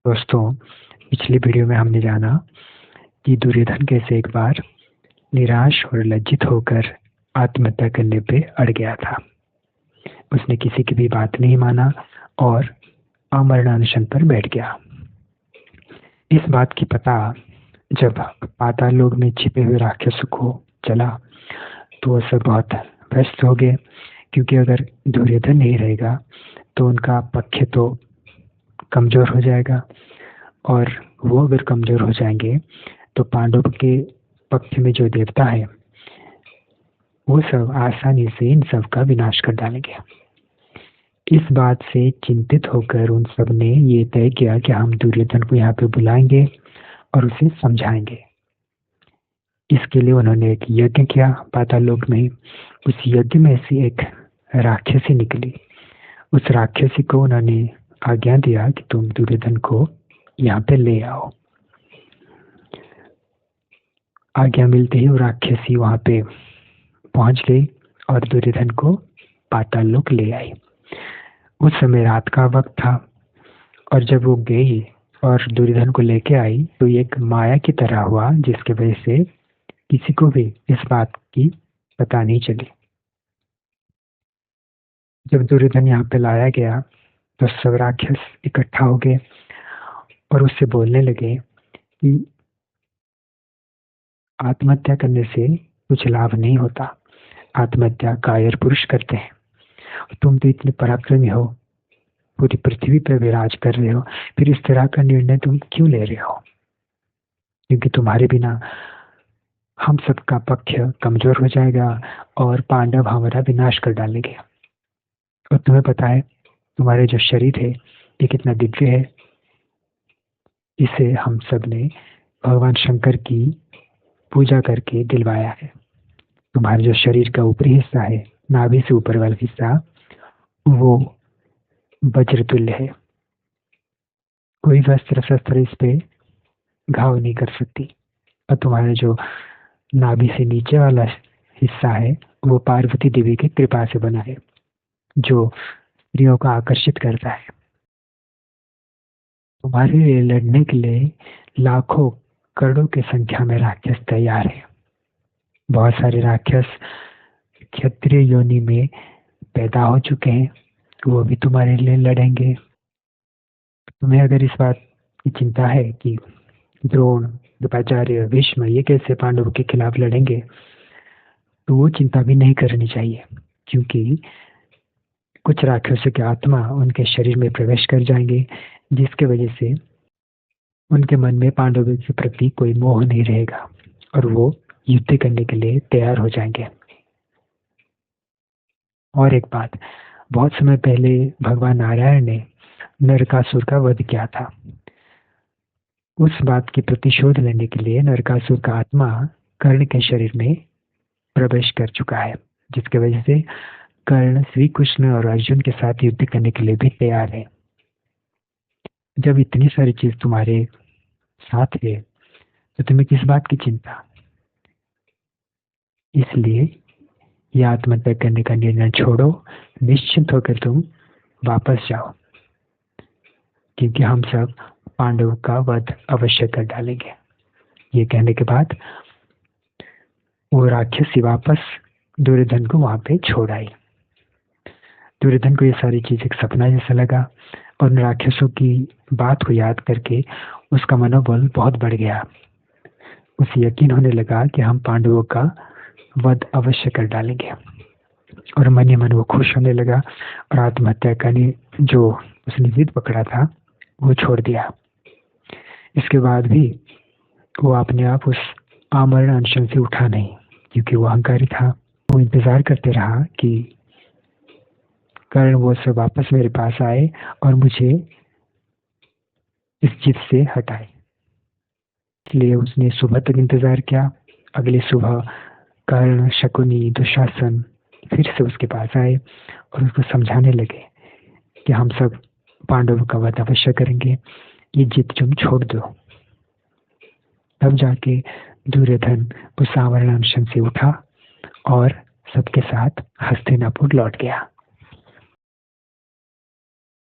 दोस्तों, पिछली वीडियो में हमने जाना कि दुर्योधन कैसे एक बार निराश और लज्जित होकर आत्महत्या करने पे अड़ गया था। उसने किसी की भी बात नहीं माना और अमरणानशन पर बैठ गया। इस बात की पता जब पाताल लोक में छिपे हुए राक्षसों को चला तो वो सब बहुत व्यस्त हो गए, क्योंकि अगर दुर्योधन नहीं रहेगा तो उनका पक्ष तो कमजोर हो जाएगा और वो अगर कमजोर हो जाएंगे तो पांडव के पक्ष में जो देवता है वो सब आसानी से इन सब का विनाश कर डालेंगे। इस बात से चिंतित होकर उन सब ने ये तय किया कि हम दुर्योधन को यहाँ पे बुलाएंगे और उसे समझाएंगे। इसके लिए उन्होंने एक यज्ञ किया पाताल लोक में। उस यज्ञ में से एक राक्षसी निकली। उस राक्षसी को उन्होंने आज्ञा दिया कि तुम दुर्योधन को यहाँ पे ले आओ। आज्ञा मिलते ही वो राक्षसी वहां पे पहुंच गई और दुर्योधन को पाताल लोक ले आई। उस समय रात का वक्त था और जब वो गई और दुर्योधन को लेके आई तो एक माया की तरह हुआ, जिसके वजह से किसी को भी इस बात की पता नहीं चली। जब दुर्योधन यहाँ पे लाया गया तो सब राक्षस इकट्ठा हो गए और उससे बोलने लगे कि आत्महत्या करने से कुछ लाभ नहीं होता। आत्महत्या कायर पुरुष करते हैं। तुम तो इतने पराक्रमी हो, पूरी पृथ्वी पर विराज कर रहे हो, फिर इस तरह का निर्णय तुम क्यों ले रहे हो? क्योंकि तुम्हारे बिना हम सबका पक्ष कमजोर हो जाएगा और पांडव हमारा विनाश कर डालेंगे। और तुम्हें पता है तुम्हारे जो शरीर है ये कितना दिव्य है। इसे हम सब ने भगवान शंकर की पूजा करके दिलवाया है। तुम्हारे जो शरीर का ऊपरी हिस्सा है, नाभि से ऊपर वाला हिस्सा, वो वज्र तुल्य है। कोई वस्त्र शस्त्र इस पे घाव नहीं कर सकती। और तुम्हारे जो नाभि से नीचे वाला हिस्सा है वो पार्वती देवी की कृपा से बना है, जो स्त्रियों को आकर्षित करता है। तुम्हारे लिए लड़ने के लिए लाखों करोड़ों की संख्या में राक्षस तैयार है। बहुत सारे राक्षस क्षत्रिय योनि में पैदा हो चुके हैं, वो भी तुम्हारे लिए लड़ेंगे। तुम्हें अगर इस बात की चिंता है कि द्रोण, द्रोणाचार्य, भीष्म ये कैसे पांडवों के खिलाफ लड़ेंगे, तो वो चिंता भी नहीं करनी चाहिए, क्योंकि कुछ राक्षसों की आत्मा उनके शरीर में प्रवेश कर जाएंगे, जिसके वजह से उनके मन में पांडवों के प्रति कोई मोह नहीं रहेगा और वो युद्ध करने के लिए तैयार हो जाएंगे। और एक बात, बहुत समय पहले भगवान नारायण ने नरकासुर का वध किया था। उस बात की प्रतिशोध लेने के लिए नरकासुर का आत्मा कर्ण के शरीर में प्रवेश कर चुका है, जिसके वजह से कर्ण श्री कृष्ण और अर्जुन के साथ युद्ध करने के लिए भी तैयार है। जब इतनी सारी चीज तुम्हारे साथ है तो तुम्हें किस बात की चिंता? इसलिए ये आत्महत्या करने का निर्णय छोड़ो, निश्चिंत होकर तुम वापस जाओ, क्योंकि हम सब पांडवों का वध अवश्य कर डालेंगे। ये कहने के बाद वो राक्षसी वापस दुर्योधन को वहां पे छोड़ आई। दुर्योधन को ये सारी चीज एक सपना जैसा लगा और उन राक्षसों की बात को याद करके उसका मनोबल बहुत बढ़ गया। उसे यकीन होने लगा कि हम पांडवों का वध अवश्य कर डालेंगे और मन ही मन वो खुश होने लगा और आत्महत्या करने जो उसने जिद पकड़ा था वो छोड़ दिया। इसके बाद भी वो अपने आप उस आमरण अनशन से उठा नहीं, क्योंकि वो अहंकारी था। वो इंतजार करते रहा कि कर्ण वो सब वापस मेरे पास आए और मुझे इस जिद से हटाए। इसलिए उसने सुबह तक इंतजार किया। अगली सुबह कर्ण, शकुनी, दुशासन फिर से उसके पास आए और उसको समझाने लगे कि हम सब पांडवों का वध अवश्य करेंगे, ये जिद तुम छोड़ दो। तब जाके दुर्योधन उस आमरण अनशन से उठा और सबके साथ हस्तिनापुर लौट गया।